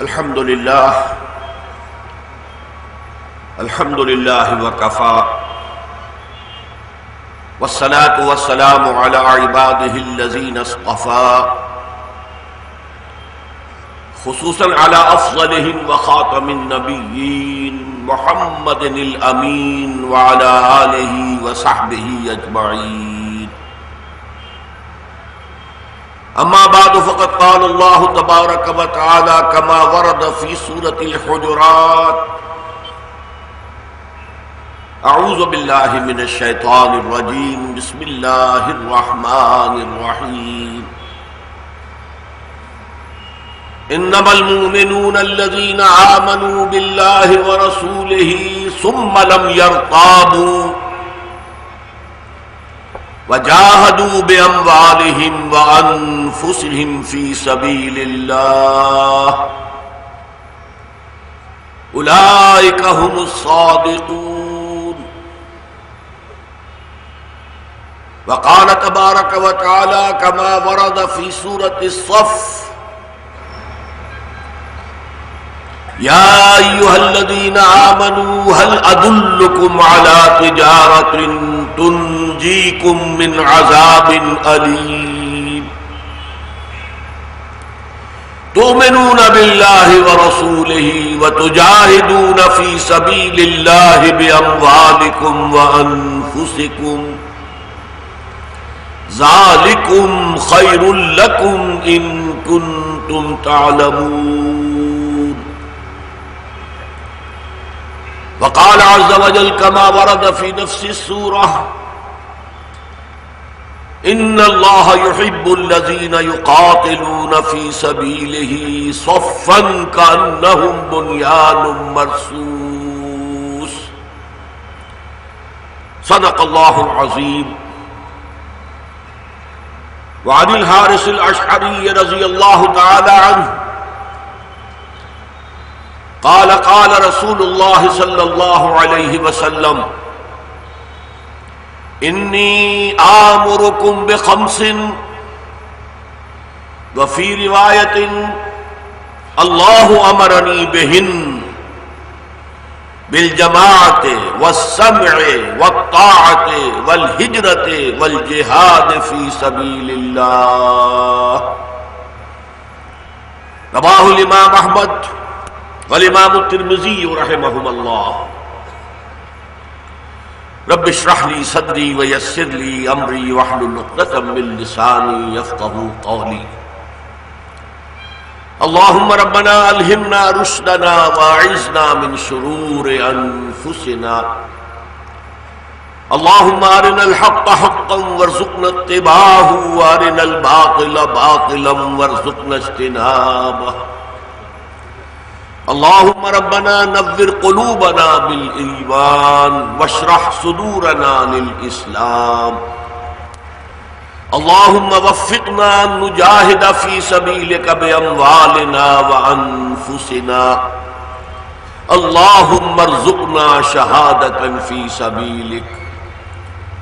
الحمد لله وكفى والصلاة والسلام على عباده الذين اصطفى خصوصا على أفضلهم وخاتم النبيين محمد الأمين وعلى آله وصحبه أجمعين. أما بعد فقد قال الله تبارك وتعالى كما ورد في سورة الحجرات: أعوذ بالله من الشيطان الرجيم بسم الله الرحمن الرحيم. إنما المؤمنون الذين آمنوا بالله ورسوله ثم لم يرتابوا وجاهدوا بأموالهم وأنفسهم في سبيل الله أولئك هم الصادقون. وقال تبارك وتعالى كما ورد في سورة الصف: يا أيها الذين آمنوا هل أدلكم على تجارة تنجيكم من عذاب أليم تؤمنون بالله ورسوله وتجاهدون في سبيل الله بأموالكم وأنفسكم ذلكم خير لكم إن كنتم تعلمون. وقال عز وجل كما ورد في نفس السورة: إن الله يحب الذين يقاتلون في سبيله صفا كأنهم بنيان مرصوص. صدق الله العظيم. وعن الحارث الأشعري رضي الله تعالى عنه قال: قال رسول الله صلى الله عليه وسلم: إني آمركم بخمس، وفي رواية: الله أمرني بهن: بالجماعة والسمع والطاعة والهجرة والجهاد في سبيل الله. رواه الإمام أحمد والإمام الترمذي رحمهم الله. رب اشرح لي صدري ويسر لي أمري واحلل عقدة من لساني يفقهوا قولي. اللهم ربنا ألهمنا رشدنا وأعذنا من شرور أنفسنا. اللهم أرنا الحق حقا وارزقنا اتباعه وأرنا الباطل باطلا وارزقنا اجتنابه. اللهم ربنا نور قلوبنا بالإيمان واشرح صدورنا للإسلام. اللهم وفقنا أن نجاهد في سبيلك بأموالنا وأنفسنا. اللهم ارزقنا شهادة في سبيلك.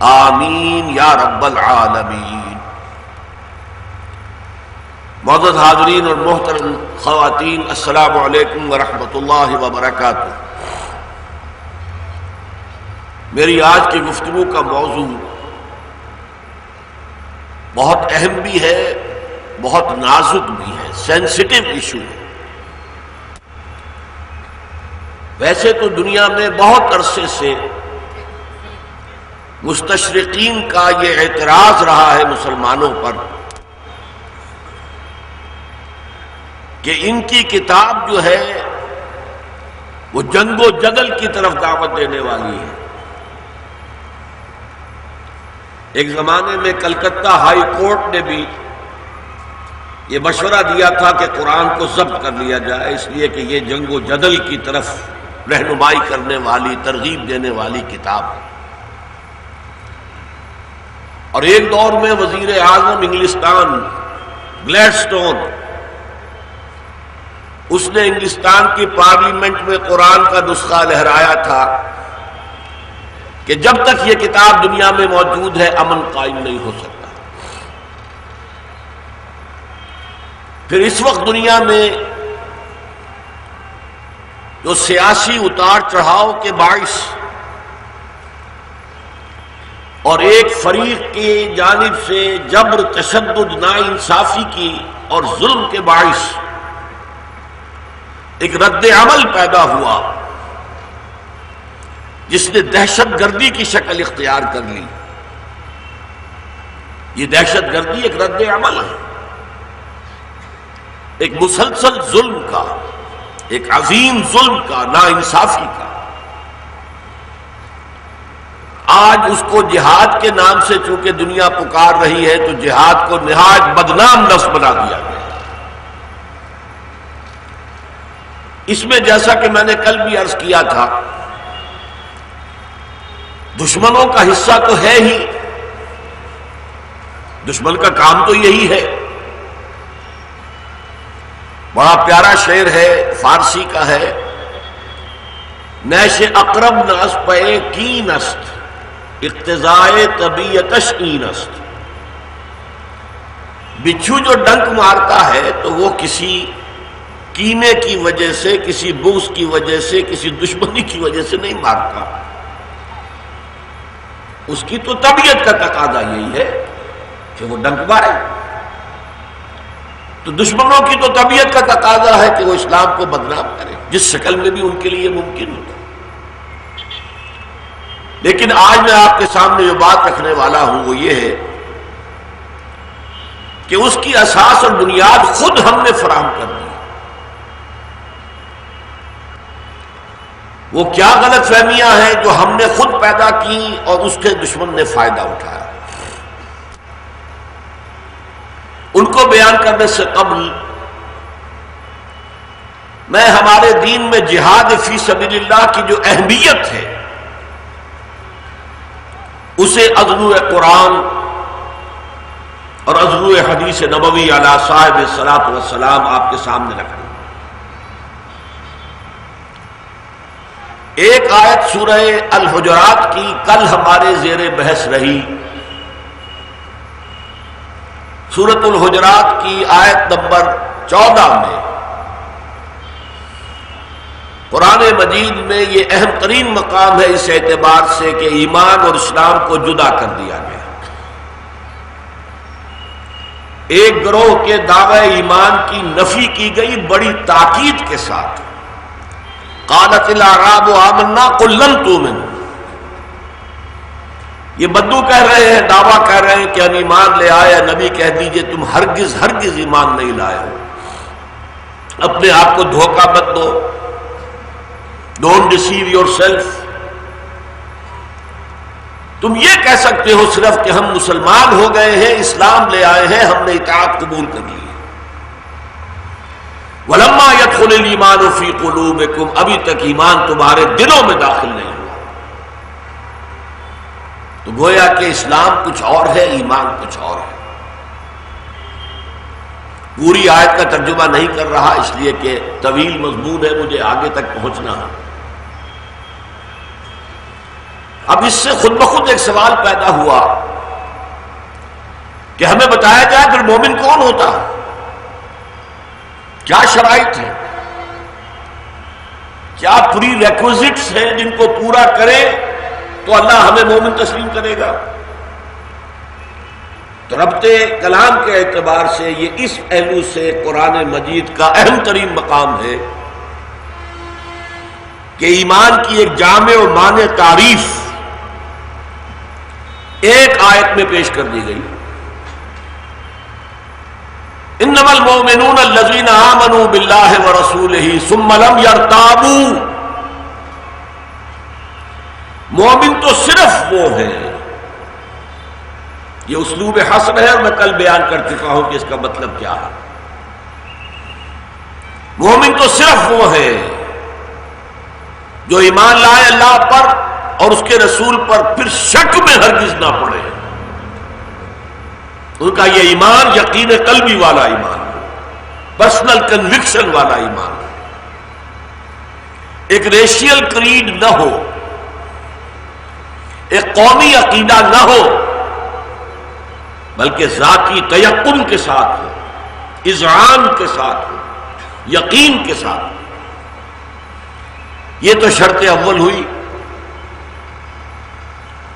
آمین یا رب العالمین. معزز حاضرین اور محترم خواتین، السلام علیکم ورحمۃ اللہ وبرکاتہ. میری آج کی گفتگو کا موضوع بہت اہم بھی ہے، بہت نازک بھی ہے، سینسٹیو ایشو ہے. ویسے تو دنیا میں بہت عرصے سے مستشرقین کا یہ اعتراض رہا ہے مسلمانوں پر کہ ان کی کتاب جو ہے وہ جنگ و جدل کی طرف دعوت دینے والی ہے. ایک زمانے میں کلکتہ ہائی کورٹ نے بھی یہ مشورہ دیا تھا کہ قرآن کو ضبط کر لیا جائے، اس لیے کہ یہ جنگ و جدل کی طرف رہنمائی کرنے والی، ترغیب دینے والی کتاب ہے. اور ایک دور میں وزیر اعظم انگلستان گلیڈسٹون، اس نے انگلستان کی پارلیمنٹ میں قرآن کا نسخہ لہرایا تھا کہ جب تک یہ کتاب دنیا میں موجود ہے امن قائم نہیں ہو سکتا. پھر اس وقت دنیا میں جو سیاسی اتار چڑھاؤ کے باعث اور ایک فریق کی جانب سے جبر، تشدد، ناانصافی کی اور ظلم کے باعث ایک رد عمل پیدا ہوا جس نے دہشت گردی کی شکل اختیار کر لی. یہ دہشت گردی ایک رد عمل ہے، ایک مسلسل ظلم کا، ایک عظیم ظلم کا، ناانصافی کا. آج اس کو جہاد کے نام سے چونکہ دنیا پکار رہی ہے تو جہاد کو نہایت بدنام لفظ بنا دیا گیا. اس میں جیسا کہ میں نے کل بھی عرض کیا تھا، دشمنوں کا حصہ تو ہے ہی، دشمن کا کام تو یہی ہے. بڑا پیارا شعر ہے، فارسی کا ہے، نیش اقرب نسب کین است اقتضائے طبیعتش این است. بچھو جو ڈنک مارتا ہے تو وہ کسی کینے کی وجہ سے، کسی بغض کی وجہ سے، کسی دشمنی کی وجہ سے نہیں مارتا، اس کی تو طبیعت کا تقاضا یہی ہے کہ وہ ڈنک مارے. تو دشمنوں کی تو طبیعت کا تقاضا ہے کہ وہ اسلام کو بدنام کرے، جس شکل میں بھی ان کے لیے ممکن ہو. لیکن آج میں آپ کے سامنے جو بات رکھنے والا ہوں وہ یہ ہے کہ اس کی اساس اور بنیاد خود ہم نے فراہم کر دی. وہ کیا غلط فہمیاں ہیں جو ہم نے خود پیدا کی اور اس کے دشمن نے فائدہ اٹھایا. ان کو بیان کرنے سے قبل میں ہمارے دین میں جہاد فی سبیل اللہ کی جو اہمیت ہے اسے عضو قرآن اور عضو حدیث نبوی علی صاحب الصلاۃ والسلام آپ کے سامنے رکھ دوں. ایک آیت سورہ الحجرات کی کل ہمارے زیر بحث رہی. سورۃ الحجرات کی آیت نمبر 14 میں قرآن مجید میں یہ اہم ترین مقام ہے اس اعتبار سے کہ ایمان اور اسلام کو جدا کر دیا گیا. ایک گروہ کے دعوی ایمان کی نفی کی گئی بڑی تاکید کے ساتھ. قالت الاعراب آمنا قل لم تؤمنوا. یہ بدو کہہ رہے ہیں، دعویٰ کہہ رہے ہیں کہ ہم ایمان لے آئے. نبی کہہ دیجئے تم ہرگز ہرگز ایمان نہیں لائے ہو. اپنے آپ کو دھوکہ مت دو. Don't deceive yourself. تم یہ کہہ سکتے ہو صرف کہ ہم مسلمان ہو گئے ہیں، اسلام لے آئے ہیں، ہم نے اطاعت قبول کر لی. وَلَمَّا يَدْخُلِ الْإِيمَانُ فِي قُلُوبِكُمْ. ابھی تک ایمان تمہارے دلوں میں داخل نہیں ہوا. تو گویا کہ اسلام کچھ اور ہے، ایمان کچھ اور ہے. پوری آیت کا ترجمہ نہیں کر رہا اس لیے کہ طویل مضمون ہے، مجھے آگے تک پہنچنا ہے. اب اس سے خود بخود ایک سوال پیدا ہوا کہ ہمیں بتایا جائے پھر مومن کون ہوتا ہے، کیا شرائط ہے، کیا پری ریکوزٹس ہیں جن کو پورا کرے تو اللہ ہمیں مومن تسلیم کرے گا. تو ربط کلام کے اعتبار سے یہ اس پہلو سے قرآن مجید کا اہم ترین مقام ہے کہ ایمان کی ایک جامع و مانع تعریف ایک آیت میں پیش کر دی گئی. انما المؤمنون الذين آمنوا بالله ورسوله ثم لم يرتابوا. مومن تو صرف وہ ہیں. یہ اسلوب حسن ہے اور میں کل بیان کر چکا ہوں کہ اس کا مطلب کیا ہے. مومن تو صرف وہ ہے جو ایمان لائے اللہ پر اور اس کے رسول پر پھر شک میں ہرگز نہ پڑے. ان کا یہ ایمان یقین قلبی والا ایمان، پرسنل کنوکشن والا ایمان، ایک ریشیل کریڈ نہ ہو، ایک قومی عقیدہ نہ ہو، بلکہ ذاتی تیقن کے ساتھ ہو، اذعان کے ساتھ ہو، یقین کے ساتھ ہو. یہ تو شرط اول ہوئی.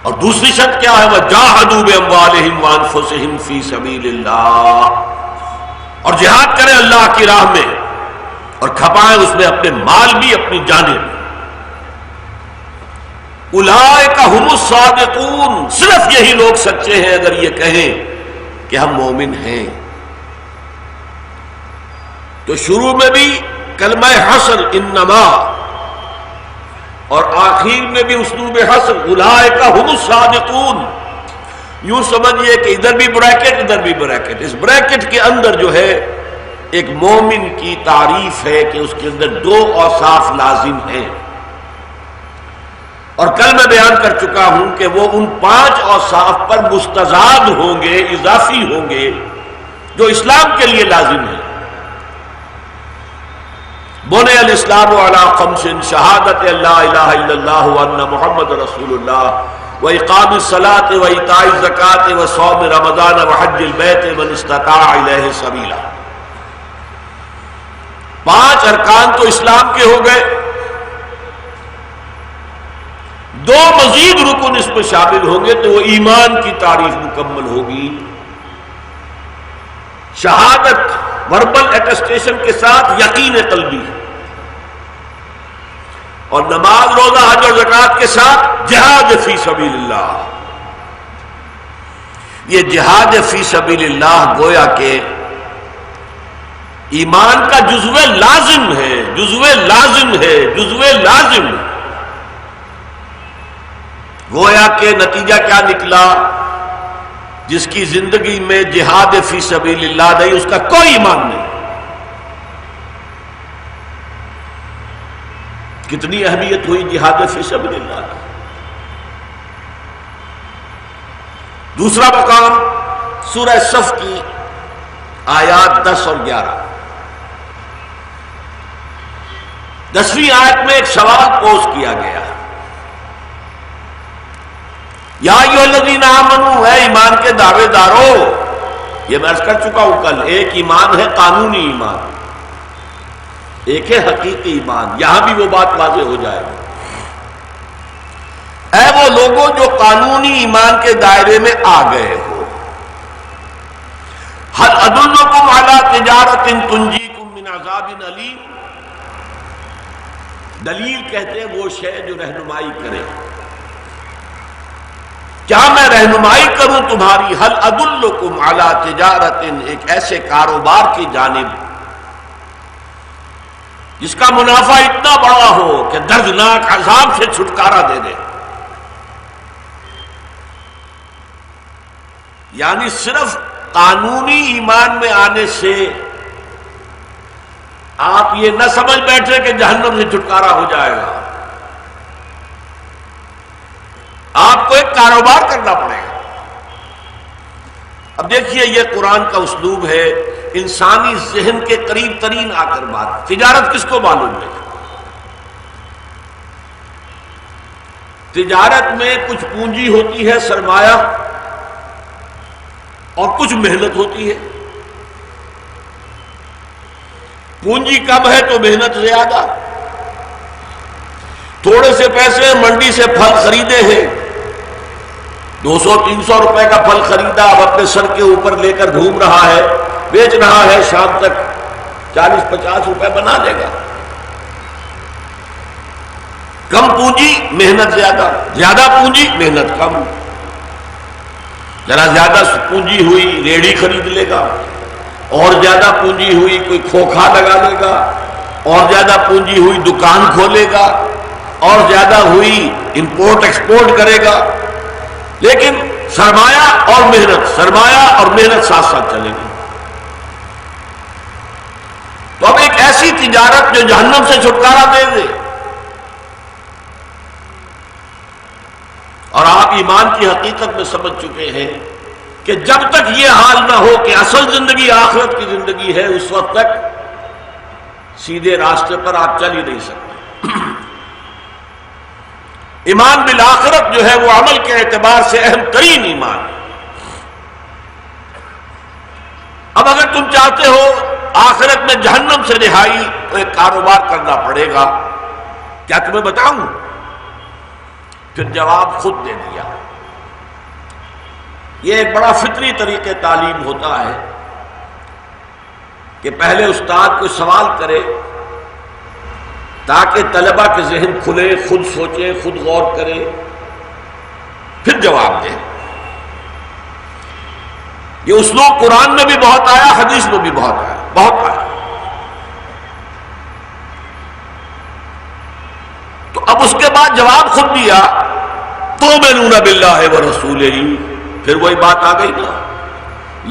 اور دوسری شرط کیا ہے؟ وَجَاهَدُوا بِأَمْوَالِهِمْ وَأَنفُسِهِمْ فِي سَبِيلِ اللَّهِ، اور جہاد کریں اللہ کی راہ میں اور کھپائیں اس میں اپنے مال بھی اپنی جانیں بھی. اولئک هم الصادقون، صرف یہی لوگ سچے ہیں اگر یہ کہیں کہ ہم مومن ہیں. تو شروع میں بھی کلمہ حصر انما، اور آخر میں بھی اسلوب حصر اولئک هم الصادقون. یوں سمجھئے کہ ادھر بھی بریکٹ ادھر بھی بریکٹ. اس بریکٹ کے اندر جو ہے ایک مومن کی تعریف ہے کہ اس کے اندر دو اوصاف لازم ہیں. اور کل میں بیان کر چکا ہوں کہ وہ ان 5 اوصاف پر مستزاد ہوں گے، اضافی ہوں گے، جو اسلام کے لیے لازم ہے. بنی الاسلام علی 5: شہادت لا الہ الا اللہ وان محمد رسول اللہ واقام الصلاۃ وایتاء الزکاۃ وصوم رمضان وحج البیت من استطاع الیہ سبیلا. 5 ارکان تو اسلام کے ہو گئے. 2 مزید رکن اس میں شامل ہوں گے تو وہ ایمان کی تعریف مکمل ہوگی. شہادت وربل اٹیسٹیشن کے ساتھ یقین قلبی ہے، اور نماز روزہ حج اور زکوٰۃ کے ساتھ جہاد فی سبیل اللہ. یہ جہاد فی سبیل اللہ گویا کہ ایمان کا جزو لازم ہے، جزو لازم ہے، جزو لازم. گویا کہ نتیجہ کیا نکلا؟ جس کی زندگی میں جہاد فی سبیل اللہ نہیں، اس کا کوئی ایمان نہیں. کتنی اہمیت ہوئی جہاد فی سبیل اللہ کی. دوسرا مقام سورہ صف کی آیات 10 اور 11. 10ویں آیت میں ایک سوال پوز کیا گیا. یا ایھا الذین آمنوا، اے ایمان کے دعوے دارو. یہ میں عرض کر چکا ہوں کل، ایک ایمان ہے قانونی ایمان، ایک ہے حقیقی ایمان. یہاں بھی وہ بات واضح ہو جائے گی. اے وہ لوگوں جو قانونی ایمان کے دائرے میں آ گئے ہو. هل ادلکم علی تجارۃ تنجیکم من عذاب علیم. دلیل کہتے ہیں وہ شے جو رہنمائی کرے. کیا میں رہنمائی کروں تمہاری؟ هل ادلکم علی تجارۃ، ایک ایسے کاروبار کی جانب جس کا منافع اتنا بڑا ہو کہ دردناک عذاب سے چھٹکارا دے دے. یعنی صرف قانونی ایمان میں آنے سے آپ یہ نہ سمجھ بیٹھے کہ جہنم سے چھٹکارا ہو جائے گا. آپ کو ایک کاروبار کرنا پڑے گا. اب دیکھیے یہ قرآن کا اسلوب ہے، انسانی ذہن کے قریب ترین آ کر بات. تجارت کس کو معلوم ہے؟ تجارت میں کچھ پونجی ہوتی ہے، سرمایہ، اور کچھ محنت ہوتی ہے. پونجی کم ہے تو محنت زیادہ. تھوڑے سے پیسے منڈی سے پھل خریدے ہیں، 200-300 روپے کا پھل خریدا، اب اپنے سر کے اوپر لے کر گھوم رہا ہے، بیچ رہا ہے، شام تک 40-50 روپے بنا لے گا. کم پونجی محنت زیادہ، زیادہ پونجی محنت کم. ذرا زیادہ پونجی ہوئی ریڑھی خرید لے گا، اور زیادہ پونجی ہوئی کوئی کھوکھا لگا لے گا، اور زیادہ پونجی ہوئی دکان کھولے گا، اور زیادہ ہوئی امپورٹ ایکسپورٹ کرے گا. لیکن سرمایہ اور محنت، سرمایہ اور محنت ساتھ ساتھ چلے گی. تو اب ایک ایسی تجارت جو جہنم سے چھٹکارا دے دے. اور آپ ایمان کی حقیقت میں سمجھ چکے ہیں کہ جب تک یہ حال نہ ہو کہ اصل زندگی آخرت کی زندگی ہے، اس وقت تک سیدھے راستے پر آپ چل ہی نہیں سکتے. ایمان بالآخرت جو ہے وہ عمل کے اعتبار سے اہم ترین ایمان ہے. اب اگر تم چاہتے ہو آخرت میں جہنم سے رہائی تو ایک کاروبار کرنا پڑے گا. کیا تمہیں بتاؤں؟ پھر جواب خود دے دیا۔ یہ ایک بڑا فطری طریقے تعلیم ہوتا ہے کہ پہلے استاد کوئی سوال کرے تاکہ طلبہ کے ذہن کھلے، خود سوچے، خود غور کرے، پھر جواب دے۔ یہ اسلوب قرآن میں بھی بہت آیا، حدیث میں بھی بہت آیا، بہت آیا۔ تو اب اس کے بعد جواب خود دیا، تؤمنون باللہ ورسولہ، پھر وہی بات آ گئی نا،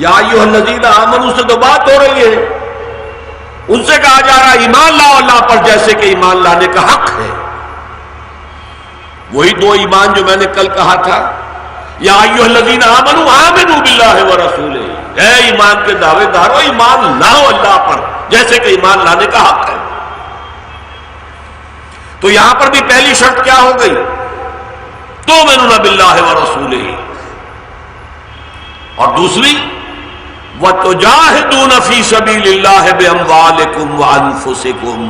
یا ایھا الذین آمنوا سے تو بات ہو رہی ہے، ان سے کہا جا رہا ہے ایمان لاؤ اللہ پر جیسے کہ ایمان لانے کا حق ہے۔ وہی دو ایمان جو میں نے کل کہا تھا، یا ایھا الذین آمنوا آمنوا باللہ ورسولہ، اے ایمان کے دعوے دارو ایمان لاؤ اللہ پر جیسے کہ ایمان لانے کا حق ہے۔ تو یہاں پر بھی پہلی شرط کیا ہو گئی؟ تؤمنون باللہ ورسولہ، اور دوسری وَتُجَاهِدُونَ فِي سَبِيلِ اللَّهِ بِأَمْوَالِكُمْ وَأَنفُسِكُمْ،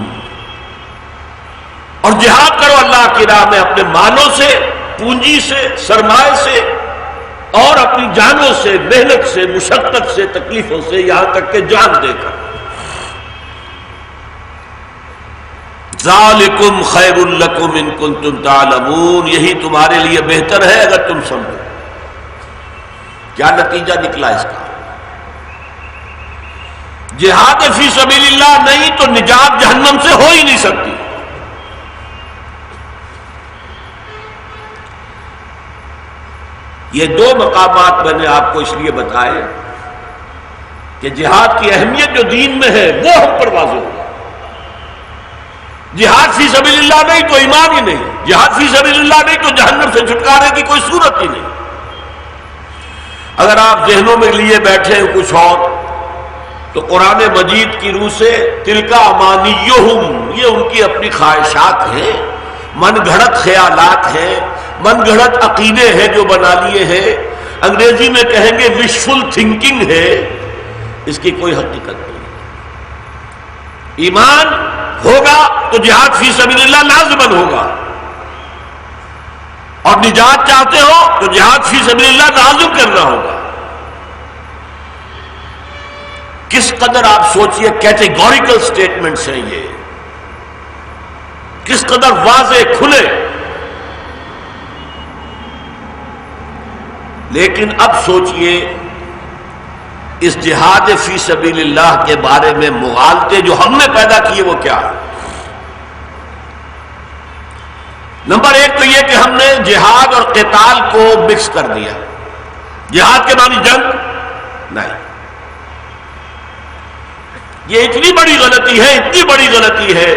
اور جہاد کرو اللہ کی راہ میں اپنے مالوں سے، پونجی سے، سرمایہ سے، اور اپنی جانوں سے، محنت سے، مشقت سے، تکلیفوں سے، یہاں تک کہ جان دے کر۔ ذَلِكُمْ خَيْرٌ لَكُمْ إِن كُنتُمْ تَعْلَمُونَ، یہی تمہارے لیے بہتر ہے اگر تم سمجھو۔ کیا نتیجہ نکلا اس کا؟ جہاد فی سبیل اللہ نہیں تو نجات جہنم سے ہو ہی نہیں سکتی۔ یہ دو مقامات میں نے آپ کو اس لیے بتائے کہ جہاد کی اہمیت جو دین میں ہے وہ ہم پر واضح ہو۔ جہاد فی سبیل اللہ نہیں تو ایمان ہی نہیں، جہاد فی سبیل اللہ نہیں تو جہنم سے چھٹکارے کی کوئی صورت ہی نہیں۔ اگر آپ ذہنوں میں لیے بیٹھے ہیں کچھ اور، تو قرآن مجید کی روح سے تلک امانیہم، یہ ان کی اپنی خواہشات ہیں، من گھڑت خیالات ہیں، من گھڑت عقیدے ہیں جو بنا لیے ہیں، انگریزی میں کہیں گے وشفل تھنکنگ ہے، اس کی کوئی حقیقت نہیں۔ ایمان ہوگا تو جہاد فی سبیل اللہ لازماً ہوگا، اور نجات چاہتے ہو تو جہاد فی سبیل اللہ لازم کرنا ہوگا۔ کس قدر آپ سوچئے کیٹیگوریکل سٹیٹمنٹس ہیں یہ، کس قدر واضح کھلے۔ لیکن اب سوچئے اس جہاد فی سبیل اللہ کے بارے میں مغالطے جو ہم نے پیدا کیے وہ کیا ہے؟ نمبر ایک تو یہ کہ ہم نے جہاد اور قتال کو مکس کر دیا۔ جہاد کے معنی جنگ نہیں، یہ اتنی بڑی غلطی ہے، اتنی بڑی غلطی ہے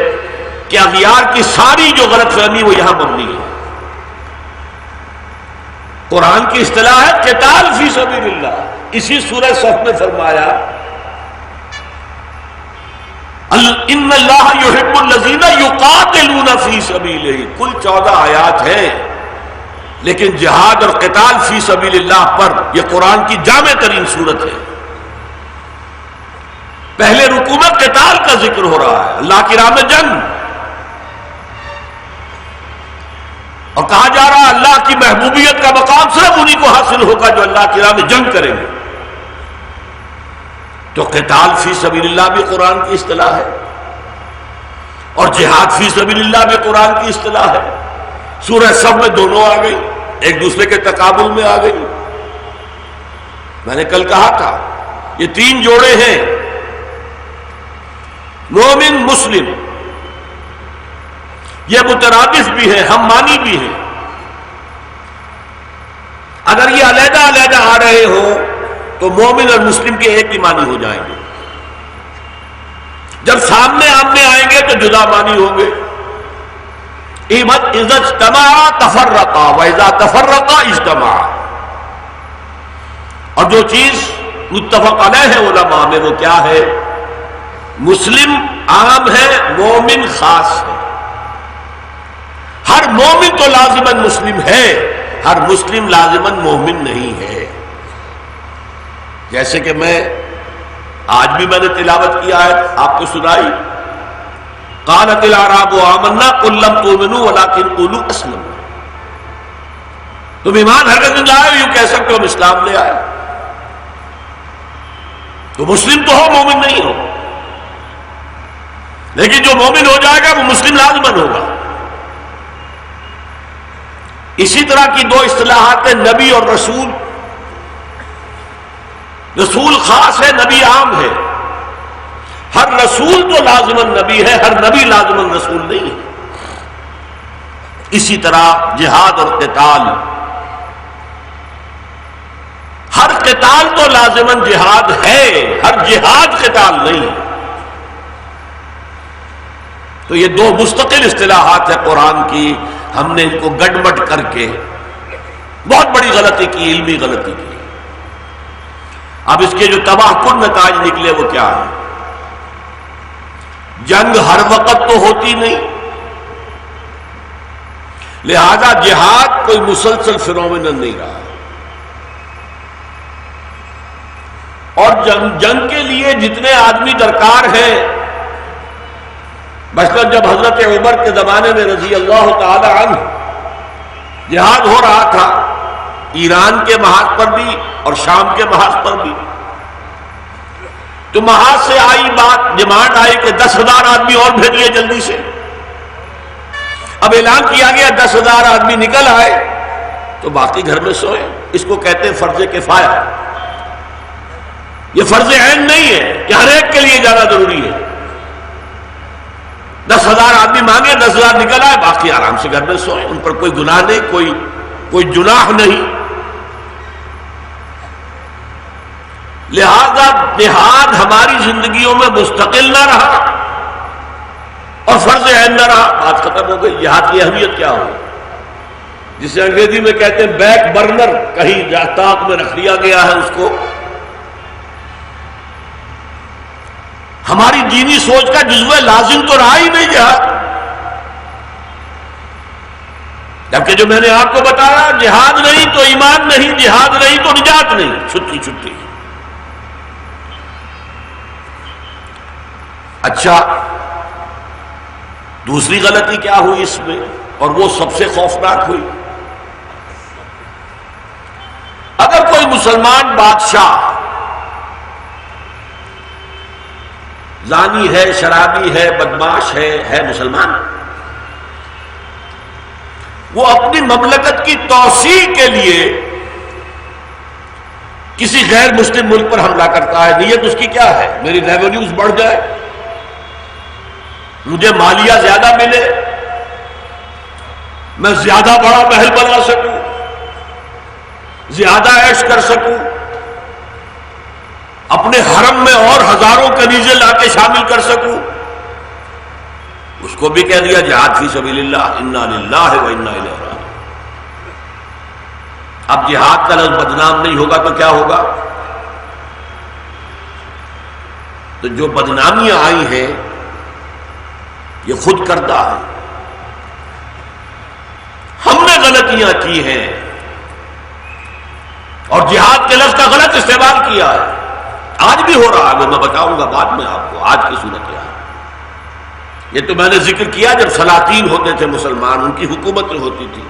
کہ اغیار کی ساری جو غلط فہمی وہ یہاں مبنی ہے۔ قرآن کی اصطلاح ہے قتال فی سبیل اللہ، اسی سورہ صف میں فرمایا ان اللہ یحب الذین یقاتلون فی سبیلہ، کل 14 آیات ہیں، لیکن جہاد اور قتال فی سبیل اللہ پر یہ قرآن کی جامع ترین صورت ہے۔ پہلے رکوع میں قتال کا ذکر ہو رہا ہے، اللہ کی راہ میں جنگ، اور کہا جا رہا ہے اللہ کی محبوبیت کا مقام صرف انہی کو حاصل ہوگا جو اللہ کی راہ میں جنگ کریں گے۔ تو قتال فی سبیل اللہ بھی قرآن کی اصطلاح ہے، اور جہاد فی سبیل اللہ بھی قرآن کی اصطلاح ہے۔ سورہ صف میں دونوں آ گئی، ایک دوسرے کے تقابل میں آ گئی۔ میں نے کل کہا تھا یہ 3 جوڑے ہیں، مومن مسلم، یہ مترادف بھی ہیں، ہم مانی بھی ہیں۔ اگر یہ علیحدہ علیحدہ آ رہے ہوں تو مومن اور مسلم کے ایک ہی معنی ہو جائیں گے، جب سامنے آمنے آئیں گے تو جدا معنی ہوں گے۔ اذا اجتمعا تفرقا واذا تفرقا اجتمعا، اور جو چیز متفق علیہ ہے علماء میں وہ کیا ہے؟ مسلم عام ہے، مومن خاص ہے۔ ہر مومن تو لازماً مسلم ہے، ہر مسلم لازماً مومن نہیں ہے۔ جیسے کہ آج بھی میں نے تلاوت کی آیت آپ کو سنائی، قالت الاعراب آمنا قل لم تؤمنوا ولكن قولوا اسلمنا. تم ایمان ہرگز نہیں لائے، یوں کہہ سکتے ہو ہم اسلام لے آئے. تو مسلم تو ہو، مومن نہیں ہو، لیکن جو مومن ہو جائے گا وہ مسلم لازمن ہوگا. اسی طرح کی دو اصطلاحات ہیں، نبی اور رسول. رسول خاص ہے، نبی عام ہے. ہر رسول تو لازمن نبی ہے، ہر نبی لازمن رسول نہیں ہے. اسی طرح جہاد اور قتال، ہر قتال تو لازمن جہاد ہے، ہر جہاد قتال نہیں ہے. تو یہ دو مستقل اصطلاحات ہیں قرآن کی، ہم نے ان کو گڈ مڈ کر کے بہت بڑی غلطی کی، علمی غلطی کی. اب اس کے جو تباہ کن نتائج نکلے وہ کیا ہے؟ جنگ ہر وقت تو ہوتی نہیں، لہذا جہاد کوئی مسلسل فنومینن نہیں رہا. اور جنگ کے لیے جتنے آدمی درکار ہیں، مثلا جب حضرت عمر کے زمانے میں رضی اللہ تعالی عنہ جہاد ہو رہا تھا، ایران کے محاذ پر بھی اور شام کے محاذ پر بھی، تو محاذ سے آئی بات، ڈیمانڈ آئی کہ 10,000 آدمی اور بھیجیے جلدی سے. اب اعلان کیا گیا 10,000 آدمی نکل آئے تو باقی گھر میں سوئے. اس کو کہتے ہیں فرض کفایہ. یہ فرض عین نہیں ہے کہ ہر ایک کے لیے جانا ضروری ہے. 10,000 آدمی مانگے، 10,000 نکل آئے، باقی آرام سے گھر میں سوئے. ان پر کوئی گناہ نہیں، کوئی جناح نہیں. لہذا جہاد ہماری زندگیوں میں مستقل نہ رہا اور فرض عین نہ رہا، بات ختم ہو گئی. جہاد کی اہمیت کیا ہوئی؟ جسے انگریزی میں کہتے ہیں بیک برنر، کہیں طاق میں رکھ دیا گیا ہے اس کو. ہماری دینی سوچ کا جزو لازم تو رہا ہی نہیں جہاد. جبکہ جو میں نے آپ کو بتایا، جہاد نہیں تو ایمان نہیں، جہاد نہیں تو نجات نہیں. چھٹی چھٹی. اچھا، دوسری غلطی کیا ہوئی اس میں، اور وہ سب سے خوفناک ہوئی. اگر کوئی مسلمان بادشاہ زانی ہے، شرابی ہے، بدماش ہے مسلمان، وہ اپنی مملکت کی توسیع کے لیے کسی غیر مسلم ملک پر حملہ کرتا ہے. نیت اس کی کیا ہے؟ میری ریونیوز بڑھ جائے، مجھے مالیہ زیادہ ملے، میں زیادہ بڑا محل بنا سکوں، زیادہ عیش کر سکوں، اپنے حرم میں اور ہزاروں کنیزیں لا کے شامل کر سکوں. اس کو بھی کہہ دیا جہاد فی سبیل اللہ، انا للہ و انا الیہ راجعون. اب جہاد کا لفظ بدنام نہیں ہوگا تو کیا ہوگا؟ تو جو بدنامیاں آئی ہیں یہ خود کردہ ہے. ہم نے غلطیاں کی ہیں اور جہاد کے لفظ کا غلط استعمال کیا ہے. آج بھی ہو رہا ہے، میں بتاؤں گا بعد میں آپ کو آج کی صورت کیا ہے. یہ تو میں نے ذکر کیا جب سلاطین ہوتے تھے مسلمان، ان کی حکومتیں ہوتی تھی،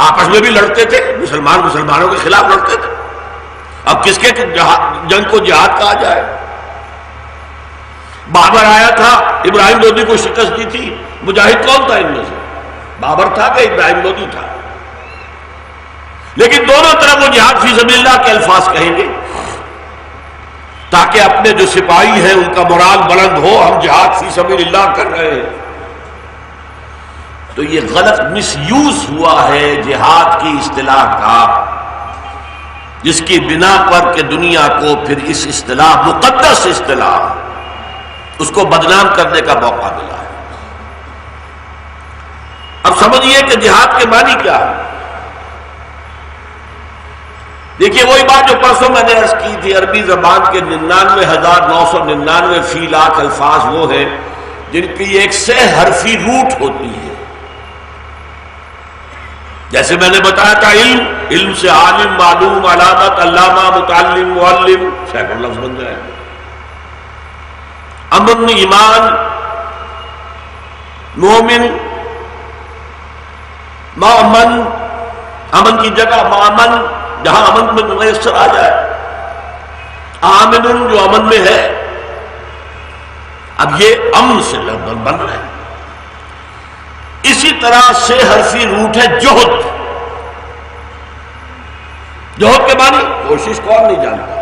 آپس میں بھی لڑتے تھے، مسلمان مسلمانوں کے خلاف لڑتے تھے. اب کس کے جنگ کو جہاد کہا جائے؟ بابر آیا تھا، ابراہیم لودھی کو شکست دی تھی. مجاہد کون تھا ان میں سے؟ بابر تھا کہ ابراہیم لودھی تھا؟ لیکن دونوں طرف وہ جہاد فی سبیل اللہ کے الفاظ کہیں گے تاکہ اپنے جو سپاہی ہیں ان کا مورال بلند ہو، ہم جہاد فی سبیل اللہ کر رہے ہیں. تو یہ غلط مس یوز ہوا ہے جہاد کی اصطلاح کا، جس کی بنا پر کہ دنیا کو پھر اس اصطلاح، مقدس اصطلاح، اس کو بدنام کرنے کا موقع ملا ہے. اب سمجھیے کہ جہاد کے معنی کیا ہے. دیکھیے وہی بات جو پرسوں میں نے عرض کی تھی، عربی زبان کے 99,999 فی لاکھ الفاظ وہ ہیں جن کی ایک سہ حرفی روٹ ہوتی ہے. جیسے میں نے بتایا تھا، علم سے عالم، معلوم، علامت، علامہ، متعلم، معلم، سینکڑوں لفظ بن جائے. امن، ایمان، مومن مامن، امن کی جگہ مامن، جہاں امن میں میسر آ جائے، آمن جو امن میں ہے. اب یہ امن سے لفظ بن رہا ہے. اسی طرح سے حرفی روٹ ہے جہد. جہد کے معنی کوشش کون نہیں جانتا.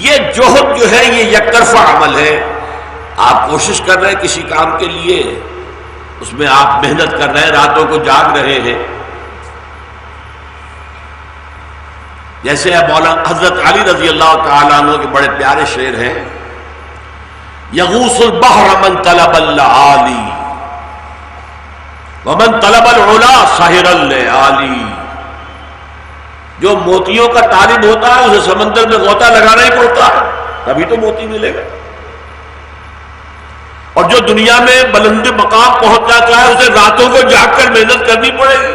یہ جہد جو ہے یہ یک طرفہ عمل ہے. آپ کوشش کر رہے ہیں کسی کام کے لیے، اس میں آپ محنت کر رہے ہیں، راتوں کو جاگ رہے ہیں. جیسے مولانا حضرت علی رضی اللہ تعالیٰ عنہ کے بڑے پیارے شعر ہیں، یغوص البحر من طلب اللآلی ومن طلب العلا سہر الليالي. جو موتیوں کا طالب ہوتا ہے اسے سمندر میں غوطہ لگانا ہی پڑتا ہے، تبھی تو موتی ملے گا. اور جو دنیا میں بلند مقام پہنچنا چاہے اسے راتوں کو جاگ کر محنت کرنی پڑے گی.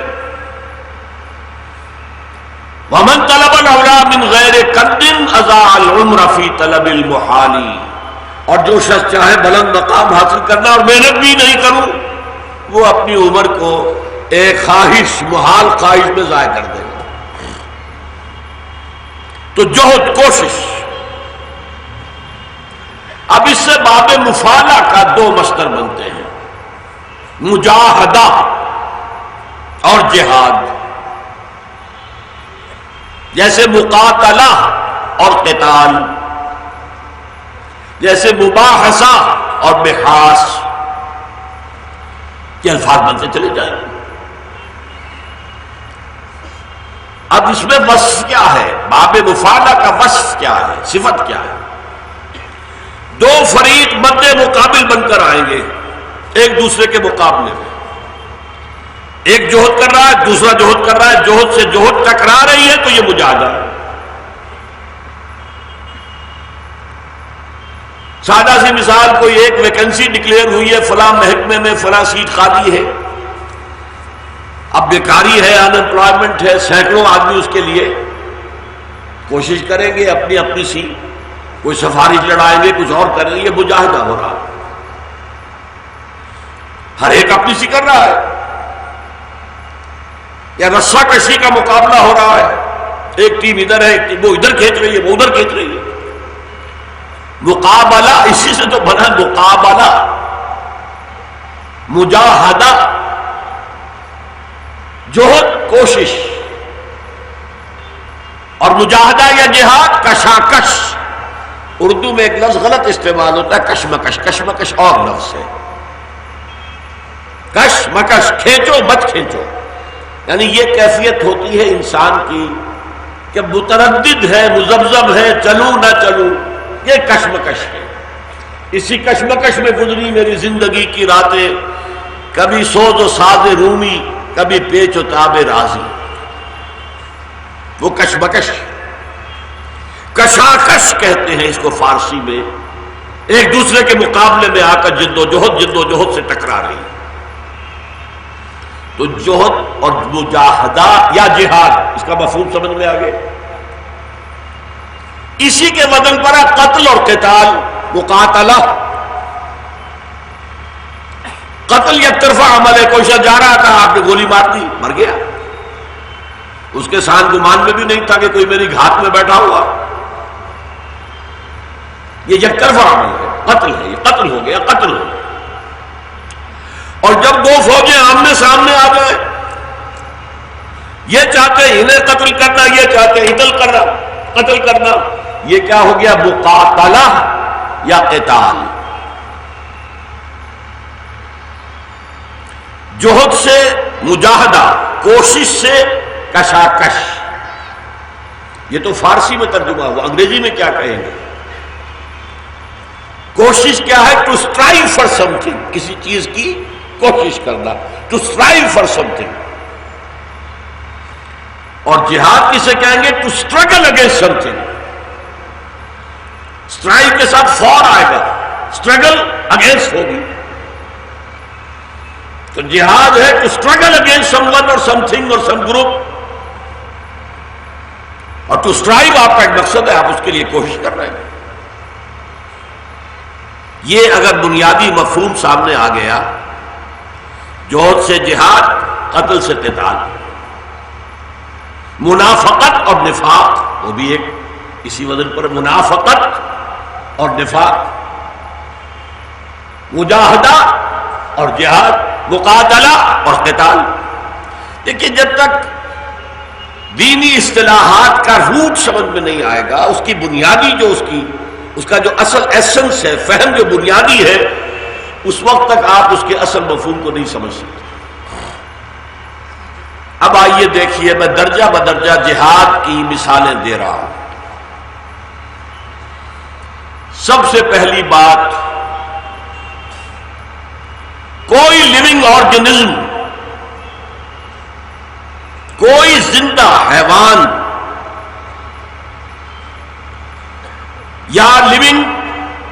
ومن طلب العلا من غیر قد اضاع العمر فی طلب المحال. اور جو شخص چاہے بلند مقام حاصل کرنا اور محنت بھی نہیں کروں، وہ اپنی عمر کو ایک خواہش، محال خواہش میں ضائع کر دے گا. تو جہد کوشش. اب اس سے باب مفالہ کا دو مصدر بنتے ہیں، مجاہدہ اور جہاد. جیسے مقاتلہ اور قتال، جیسے مباحثہ اور بحاث، یہ الفاظ بنتے چلے جائیں. اب اس میں وصف کیا ہے؟ باب مفالہ کا وصف کیا ہے، صفت کیا ہے؟ دو فریق مد مقابل بن کر آئیں گے ایک دوسرے کے مقابلے میں. ایک جوہد کر رہا ہے، دوسرا جوہد کر رہا ہے، جوہد سے جوہد ٹکرا رہی ہے تو یہ مجاہدہ ہے. سادہ سی مثال، کوئی ایک ویکنسی ڈکلیئر ہوئی ہے فلاں محکمے میں، فلاں سیٹ خالی ہے. اب بیکاری ہے، ان امپلائمنٹ ہے، سینکڑوں آدمی اس کے لیے کوشش کریں گے اپنی اپنی سیٹ. کوئی سفارش لڑائیں گے، کچھ اور کریں گے. یہ مجاہدہ ہو رہا ہے، ہر ایک اپنی سی کر رہا ہے. یا رسہ کشی کا مقابلہ ہو رہا ہے، ایک ٹیم ادھر ہے، ایک ٹیم وہ ادھر کھینچ رہی ہے، وہ ادھر کھینچ رہی ہے. مقابلہ اسی سے تو بنا مقابلہ. مجاہدہ جہد کوشش، اور مجاہدہ یا جہاد کشاکش. اردو میں ایک لفظ غلط استعمال ہوتا ہے کشمکش. کشمکش اور لفظ ہے، کشمکش کھینچو مت کھینچو. یعنی یہ کیفیت ہوتی ہے انسان کی کہ متردد ہے، مذبذب ہے، چلوں نہ چلوں. یہ کشمکش ہے. اسی کشمکش میں گزری میری زندگی کی راتیں، کبھی سوز و ساز رومی، کبھی پیچ و تاب رازی. وہ کشمکش، کشاکش کہتے ہیں اس کو فارسی میں. ایک دوسرے کے مقابلے میں آ کر جد و جہد سے ٹکرا رہی. تو جہد اور مجاہدہ یا جہاد، اس کا مفہوم سمجھ میں آ گیا. اسی کے وزن پر قتل اور قتال. مقاتلہ قتل یک طرفہ عمل ہے. کوئی شخص جا رہا تھا، آپ نے گولی مار دی، مر گیا. اس کے سان گمان میں بھی نہیں تھا کہ کوئی میری گھات میں بیٹھا ہوا. یہ یک طرفہ عمل ہے، قتل ہے. یہ قتل ہو گیا، قتل ہو گیا. اور جب دو فوجیں آمنے سامنے آ گئے، یہ چاہتے ہیں انہیں قتل کرنا، یہ چاہتے ہیں قتل کرنا. یہ کیا ہو گیا؟ مقاتلہ یا قتال. جہد سے مجاہدہ، کوشش سے کشاکش. یہ تو فارسی میں ترجمہ ہوا. انگریزی میں کیا کہیں گے؟ کوشش کیا ہے؟ ٹو اسٹرائیو فار سم تھنگ. کسی چیز کی کوشش کرنا، ٹو اسٹرائیو فار سم تھنگ. اور جہاد کسے کہیں گے؟ ٹو اسٹرگل اگینسٹ سم تھنگ. اسٹرائیو کے ساتھ فار آئے گا، اسٹرگل اگینسٹ ہوگی. تو جہاد ہے to struggle against someone اور سم تھنگ اور سم گروپ. اور ٹو اسٹرائیو آپ کا ایک مقصد ہے، آپ اس کے لیے کوشش کر رہے ہیں. یہ اگر بنیادی مفہوم سامنے آ گیا، جوہد سے جہاد، قتل سے قتال، منافقت اور نفاق، وہ بھی ایک اسی وزن پر، منافقت اور نفاق، مجاہدہ اور جہاد، مقاتلہ اور قتال۔ دیکھیے جب تک دینی اصطلاحات کا روٹ سمجھ میں نہیں آئے گا، اس کی بنیادی جو اس کا جو اصل ایسنس ہے، فہم جو بنیادی ہے، اس وقت تک آپ اس کے اصل مفہوم کو نہیں سمجھ سکتے۔ اب آئیے دیکھیے، میں درجہ بدرجہ جہاد کی مثالیں دے رہا ہوں۔ سب سے پہلی بات، کوئی لیونگ آرگنزم، کوئی زندہ حیوان یا لیونگ،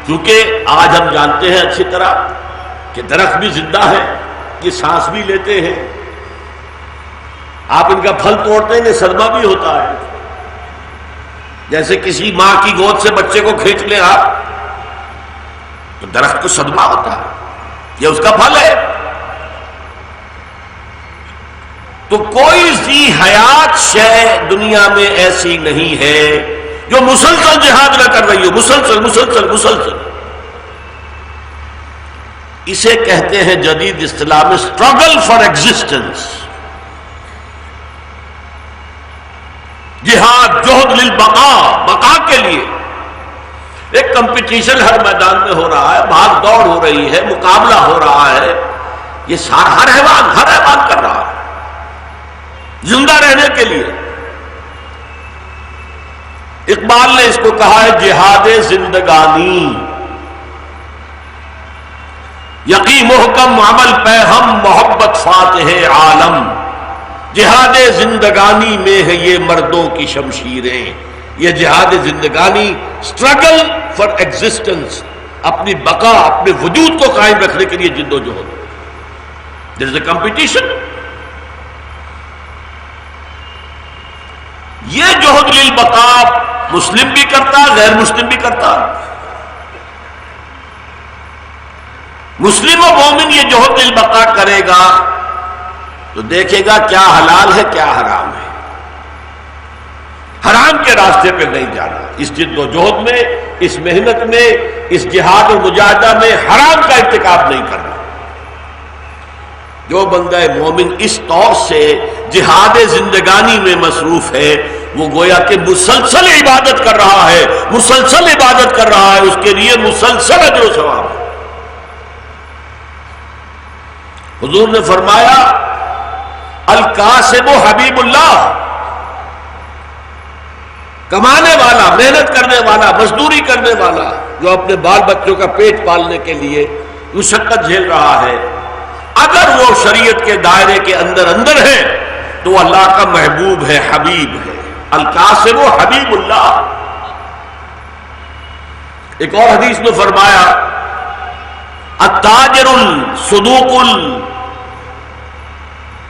کیونکہ آج ہم جانتے ہیں اچھی طرح کہ درخت بھی زندہ ہے، یہ سانس بھی لیتے ہیں، آپ ان کا پھل توڑتے ہیں، صدمہ بھی ہوتا ہے، جیسے کسی ماں کی گود سے بچے کو کھینچ لیں آپ تو درخت کو صدمہ ہوتا ہے، یہ اس کا پھل ہے۔ تو کوئی ذی حیات شے دنیا میں ایسی نہیں ہے جو مسلسل جہاد نہ کر رہی ہو، مسلسل۔ اسے کہتے ہیں جدید اصطلاح میں اسٹرگل فار ایگزسٹنس، جہاد، جہد للبقاء، بقا کے لیے۔ ایک کمپٹیشن ہر میدان میں ہو رہا ہے، بھاگ دوڑ ہو رہی ہے، مقابلہ ہو رہا ہے، یہ سارا ہر حیوان کر رہا ہے زندہ رہنے کے لیے۔ اقبال نے اس کو کہا ہے جہاد زندگانی، یقی محکم عمل پہ ہم محبت فاتح عالم، جہاد زندگانی میں ہے یہ مردوں کی شمشیریں۔ یہ جہاد زندگانی، اسٹرگل فار ایگزسٹنس، اپنی بقا، اپنے وجود کو قائم رکھنے کے لیے جد و جہد۔ دیر از اے کمپٹیشن۔ یہ جہد للبقاء مسلم بھی کرتا، غیر مسلم بھی کرتا۔ مسلم و مومن یہ جہد للبقاء کرے گا تو دیکھے گا کیا حلال ہے کیا حرام ہے، حرام کے راستے پہ نہیں جانا، اس جد و جہد میں، اس محنت میں، اس جہاد و مجاہدہ میں حرام کا ارتکاب نہیں کرنا۔ جو بندہ مومن اس طور سے جہاد زندگانی میں مصروف ہے، وہ گویا کہ مسلسل عبادت کر رہا ہے، مسلسل عبادت کر رہا ہے، اس کے لیے مسلسل اجر و ثواب ہے۔ حضور نے فرمایا القاسم حبیب اللہ، کمانے والا، محنت کرنے والا، مزدوری کرنے والا، جو اپنے بال بچوں کا پیٹ پالنے کے لیے مشقت جھیل رہا ہے، اگر وہ شریعت کے دائرے کے اندر ہے تو اللہ کا محبوب ہے، حبیب ہے۔ القاسم حبیب اللہ۔ ایک اور حدیث میں فرمایا التاجر الصدوق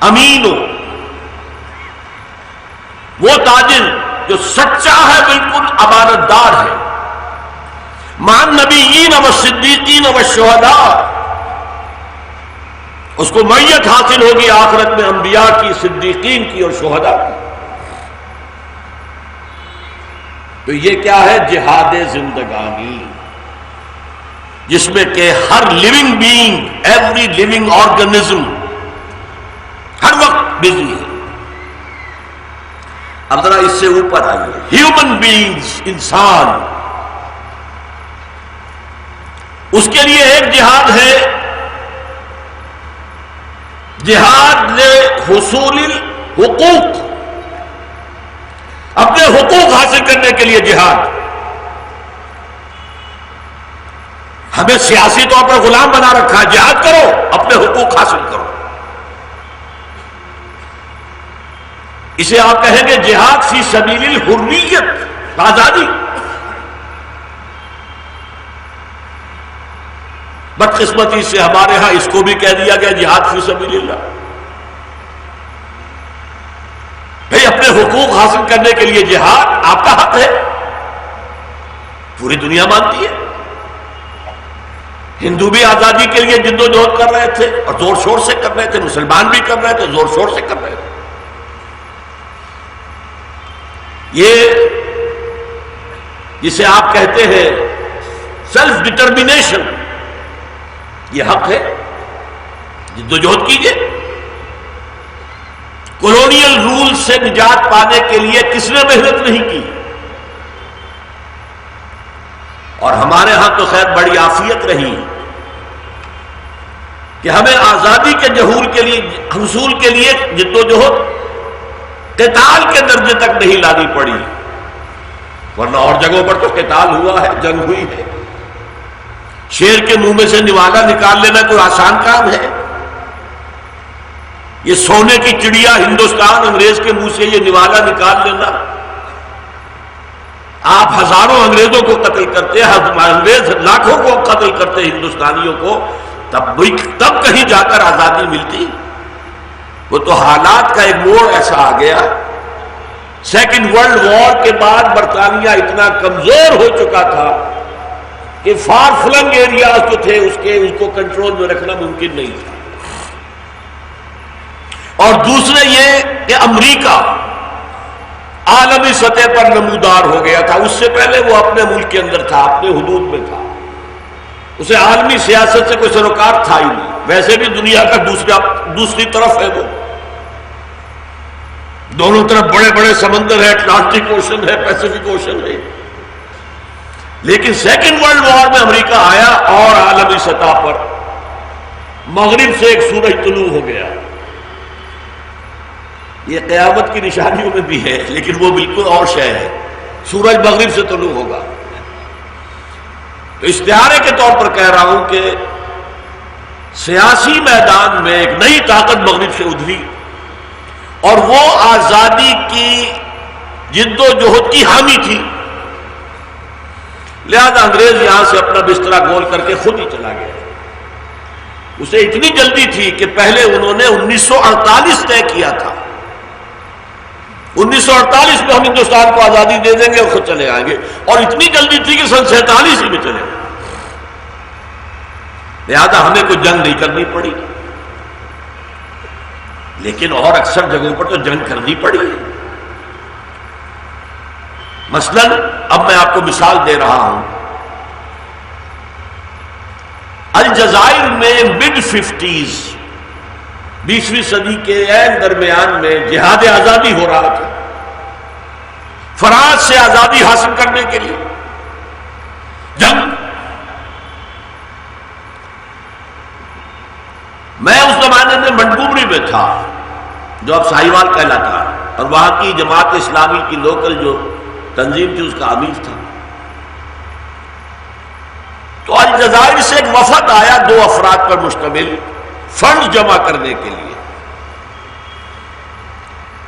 امین، وہ تاجر جو سچا ہے، بالکل امانت دار ہے، مع النبیین والصدیقین والشہداء، اس کو معیت حاصل ہوگی آخرت میں انبیاء کی، صدیقین کی اور شہداء کی۔ تو یہ کیا ہے؟ جہاد زندگانی، جس میں کہ ہر living being, every living organism ہر وقت بزی ہے۔ اب ذرا اس سے اوپر آئیے، ہیومن بینگز، انسان، اس کے لیے ایک جہاد ہے، جہاد حصول الحقوق، اپنے حقوق حاصل کرنے کے لیے جہاد۔ ہمیں سیاسی طور پر غلام بنا رکھا ہے، جہاد کرو، اپنے حقوق حاصل کرو۔ اسے آپ کہیں گے جہاد فی سبیل الحریت، آزادی۔ بدقسمتی سے ہمارے ہاں اس کو بھی کہہ دیا گیا جہاد فی سبیل اللہ۔ بھئی اپنے حقوق حاصل کرنے کے لیے جہاد آپ کا حق ہے، پوری دنیا مانتی ہے۔ ہندو بھی آزادی کے لیے جد و جہد کر رہے تھے اور زور شور سے کر رہے تھے، مسلمان بھی کر رہے تھے، زور شور سے کر رہے تھے. یہ جسے آپ کہتے ہیں سیلف ڈٹرمینیشن، یہ حق ہے، جد و جہد کیجیے. کولونیل رول سے نجات پانے کے لیے کس نے محنت نہیں کی؟ اور ہمارے ہاں تو خیر بڑی عافیت رہی کہ ہمیں آزادی کے ظہور کے لیے، حصول کے لیے جد و جہد قتال کے درجے تک نہیں لانی پڑی، ورنہ اور جگہوں پر تو قتال ہوا ہے، جنگ ہوئی ہے. شیر کے منہ میں سے نوالا نکال لینا کوئی آسان کام ہے؟ یہ سونے کی چڑیا ہندوستان انگریز کے منہ سے یہ نوالا نکال لینا. آپ ہزاروں انگریزوں کو قتل کرتے، انگریز لاکھوں کو قتل کرتے ہندوستانیوں کو، تب کہیں جا کر آزادی ملتی. وہ تو حالات کا ایک موڑ ایسا آ گیا. سیکنڈ ورلڈ وار کے بعد برطانیہ اتنا کمزور ہو چکا تھا کہ فار فلنگ ایریاز جو تھے اس کو کنٹرول میں رکھنا ممکن نہیں تھا. اور دوسرے یہ کہ امریکہ عالمی سطح پر نمودار ہو گیا تھا. اس سے پہلے وہ اپنے ملک کے اندر تھا، اپنے حدود میں تھا، اسے عالمی سیاست سے کوئی سروکار تھا ہی نہیں. ویسے بھی دنیا کا دوسری طرف ہے، وہ دونوں طرف بڑے بڑے سمندر ہے، اٹلانٹک اوشن ہے، پیسیفک اوشن ہے. لیکن سیکنڈ ورلڈ وار میں امریکہ آیا اور عالمی سطح پر مغرب سے ایک سورج طلوع ہو گیا. یہ قیامت کی نشانیوں میں بھی ہے، لیکن وہ بالکل اور شے ہے. سورج مغرب سے طلوع ہوگا. تو استعارے کے طور پر کہہ رہا ہوں کہ سیاسی میدان میں ایک نئی طاقت مغرب سے ابھری اور وہ آزادی کی جد و جہد کی حامی تھی. لہذا انگریز یہاں سے اپنا بسترا گول کر کے خود ہی چلا گیا. اسے اتنی جلدی تھی کہ پہلے انہوں نے 1948 طے کیا تھا. 1948 میں ہم ہندوستان کو آزادی دے دیں گے اور خود چلے آئیں گے، اور اتنی جلدی تھی کہ سن 47 ہی میں چلے گئے. لہذا ہمیں کوئی جنگ نہیں کرنی پڑی، لیکن اور اکثر جگہوں پر تو جنگ کرنی پڑی. مثلا اب میں آپ کو مثال دے رہا ہوں، الجزائر میں مڈ 50s 20ویں صدی کے عین درمیان میں جہاد آزادی ہو رہا تھا، فرانس سے آزادی حاصل کرنے کے لیے جنگ. میں اس زمانے میں منٹگومری میں تھا جو اب ساہیوال کہلاتا ہے، اور وہاں کی جماعت اسلامی کی لوکل جو تنظیم تھی اس کا امیر تھا. تو الجزائر سے ایک وفد آیا 2 افراد پر مشتمل فنڈ جمع کرنے کے لیے.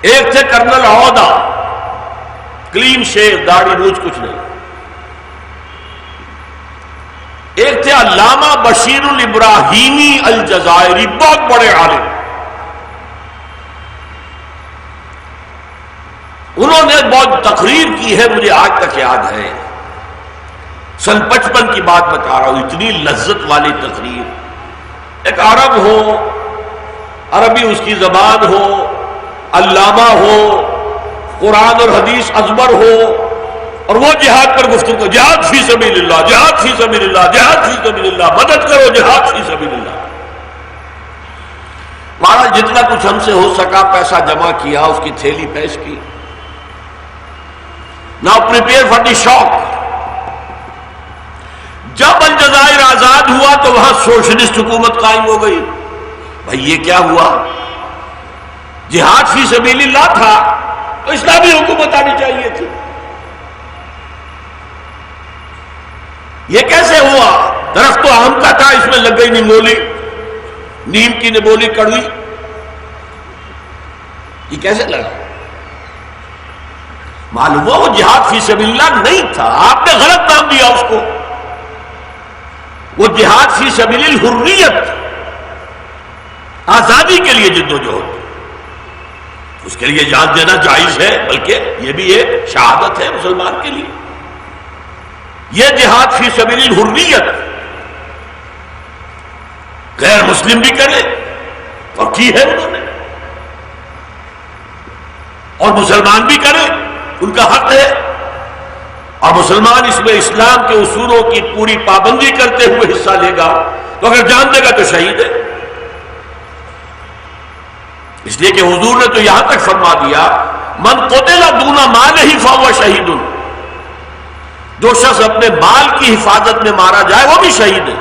ایک تھے کرنل عودا، کلین شیو، داڑھی موچھ کچھ نہیں. ایک تھے علامہ بشیر الابراہیمی الجزائری، بہت بڑے عالم. انہوں نے بہت تقریر کی ہے، مجھے آج تک یاد ہے. سن 55 کی بات بتا رہا ہوں، اتنی لذت والی تقریر. ایک عرب ہو، عربی اس کی زبان ہو، علامہ ہو، قرآن اور حدیث ازبر ہو، اور وہ جہاد پر گفتگو، جہاد فی سبیل اللہ، جہاد فی سبیل اللہ، جہاد فی سبیل اللہ، مدد کرو جہاد فی سبیل اللہ. ہمارا جتنا کچھ ہم سے ہو سکا پیسہ جمع کیا، اس کی تھیلی پیش کی. Now prepare for the shock. جب الجزائر آزاد ہوا تو وہاں سوشلسٹ حکومت قائم ہو گئی. بھائی یہ کیا ہوا؟ جہاد فی سبیل اللہ تھا تو اسلامی حکومت آنی چاہیے تھی. یہ کیسے ہوا؟ درخت تو آم کا تھا، اس میں لگ گئی نمولی، نیم کی نمولی کڑوی. یہ کیسے لگا؟ معلوم ہوا وہ جہاد فی سبیل اللہ نہیں تھا، آپ نے غلط نام دیا اس کو. وہ جہاد فی سبیل الحریت، آزادی کے لیے جد و جہد، اس کے لیے جان دینا جائز ہے، بلکہ یہ بھی ایک شہادت ہے مسلمان کے لیے. یہ جہاد فی سبیل الحریت. غیر مسلم بھی کرے اور کی ہے انہوں نے، اور مسلمان بھی کرے، ان کا حق ہے، اور مسلمان اس میں اسلام کے اصولوں کی پوری پابندی کرتے ہوئے حصہ لے گا تو اگر جان دے گا تو شہید ہے۔ اس لیے کہ حضور نے تو یہاں تک فرما دیا من قتل دون مالہ فہو شہید، جو شخص اپنے مال کی حفاظت میں مارا جائے وہ بھی شہید ہے۔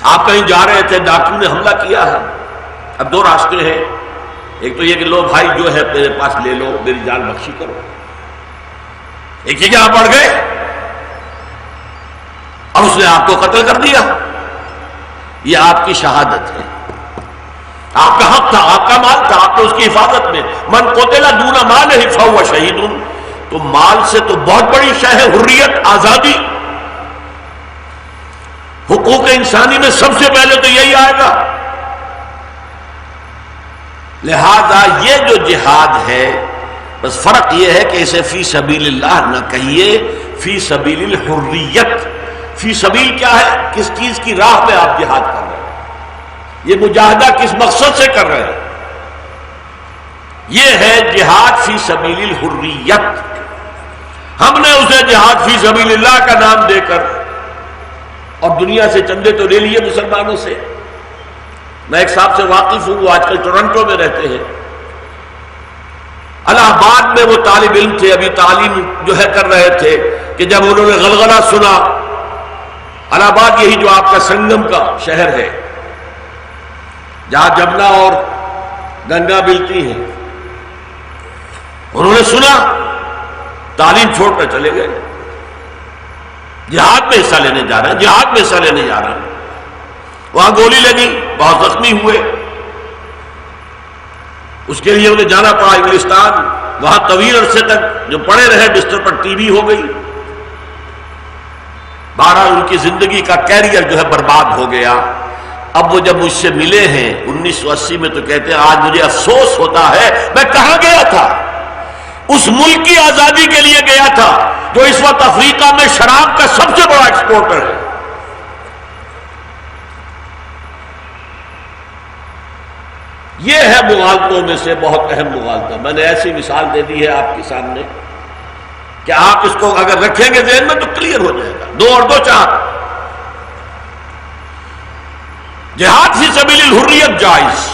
آپ کہیں جا رہے تھے، ڈاکو نے حملہ کیا ہے، اب دو راستے ہیں، ایک تو یہ کہ لو بھائی جو ہے میرے پاس لے لو، میری جان بخشی کرو، ایک یہ کہ آپ بڑھ گئے اور اس نے آپ کو قتل کر دیا، یہ آپ کی شہادت ہے، آپ کا حق تھا، آپ کا مال تھا، آپ نے اس کی حفاظت میں من قتل دون مالہ فہو شہید، تو مال سے تو بہت بڑی شے ہے حریت، آزادی، حقوق انسانی میں سب سے پہلے تو یہی آئے گا۔ لہذا یہ جو جہاد ہے، بس فرق یہ ہے کہ اسے فی سبیل اللہ نہ کہیے، فی سبیل الحریت۔ فی سبیل کیا ہے؟ کس چیز کی راہ پہ آپ جہاد کر رہے ہیں، یہ مجاہدہ کس مقصد سے کر رہے ہیں، یہ ہے جہاد فی سبیل الحریت۔ ہم نے اسے جہاد فی سبیل اللہ کا نام دے کر اور دنیا سے چندے تو لے لیے مسلمانوں سے۔ میں ایک صاحب سے واقف ہوں، وہ آج کل ٹورنٹو میں رہتے ہیں، الہ آباد میں وہ طالب علم تھے، ابھی تعلیم جو ہے کر رہے تھے کہ جب انہوں نے غلغلہ سنا، الہ آباد یہی جو آپ کا سنگم کا شہر ہے جہاں جمنا اور گنگا ملتی ہیں، انہوں نے سنا، تعلیم چھوڑ کر چلے گئے، جہاد میں حصہ لینے جا رہے ہیں، جہاد میں حصہ لینے جا رہے ہیں، وہاں گولی لگی، بہت زخمی ہوئے، اس کے لیے انہیں جانا پڑا انگلستان، وہاں طویل عرصے تک جو پڑے رہے بستر پر ٹی بی ہو گئی، بہرحال ان کی زندگی کا کیریئر جو ہے برباد ہو گیا۔ اب وہ جب مجھ سے ملے ہیں 1980 میں تو کہتے ہیں آج مجھے افسوس ہوتا ہے میں کہاں گیا تھا، اس ملک کی آزادی کے لیے گیا تھا جو اس وقت افریقہ میں شراب کا سب سے بڑا ایکسپورٹر ہے۔ یہ ہے مغالطوں میں سے بہت اہم مغالطہ، میں نے ایسی مثال دے دی ہے آپ کے سامنے کہ آپ اس کو اگر رکھیں گے ذہن میں تو کلیئر ہو جائے گا، 2 اور 2 4۔ جہاد فی سبیل الحریت جائز،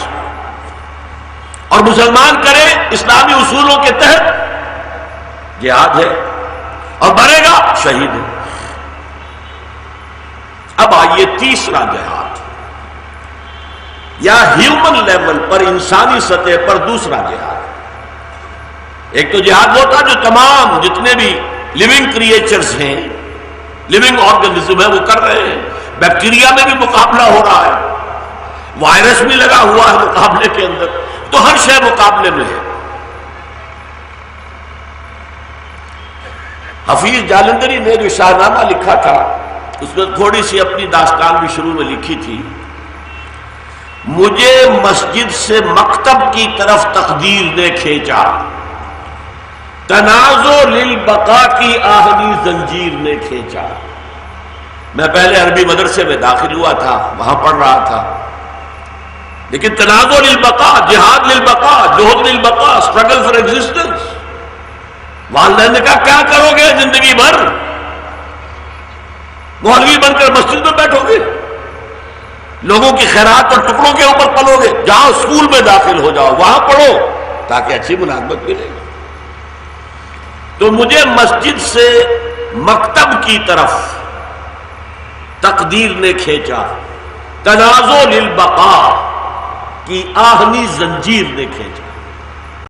اور مسلمان کرے اسلامی اصولوں کے تحت جہاد ہے، اور مرے گا شہید ہے۔ اب آئیے تیسرا جہاد، یا ہیومن لیول پر، انسانی سطح پر دوسرا جہاد۔ ایک تو جہاد وہ تھا جو تمام جتنے بھی لیونگ کریچرز ہیں، لیونگ آرگنزم ہیں، وہ کر رہے ہیں، بیکٹیریا میں بھی مقابلہ ہو رہا ہے، وائرس بھی لگا ہوا ہے مقابلے کے اندر، تو ہر شے مقابلے میں ہے۔ حفیظ جالندری نے جو شاہنامہ لکھا تھا اس میں تھوڑی سی اپنی داستان بھی شروع میں لکھی تھی، مجھے مسجد سے مکتب کی طرف تقدیر نے کھینچا، تنازع للبقاء کی آہنی زنجیر نے کھینچا۔ میں پہلے عربی مدرسے میں داخل ہوا تھا، وہاں پڑھ رہا تھا، لیکن تنازع للبقاء، جہاد للبقاء، جہد للبقاء، اسٹرگل فار ایگزسٹنس۔ والدین نے کہا کیا کرو گے زندگی بھر، مولوی بن کر مسجد میں بیٹھو گے، لوگوں کی خیرات اور ٹکڑوں کے اوپر پلو گے؟ جاؤ اسکول میں داخل ہو جاؤ، وہاں پڑھو تاکہ اچھی ملازمت ملے۔ تو مجھے مسجد سے مکتب کی طرف تقدیر نے کھینچا، تنازع للبقاء کی آہنی زنجیر نے کھینچا۔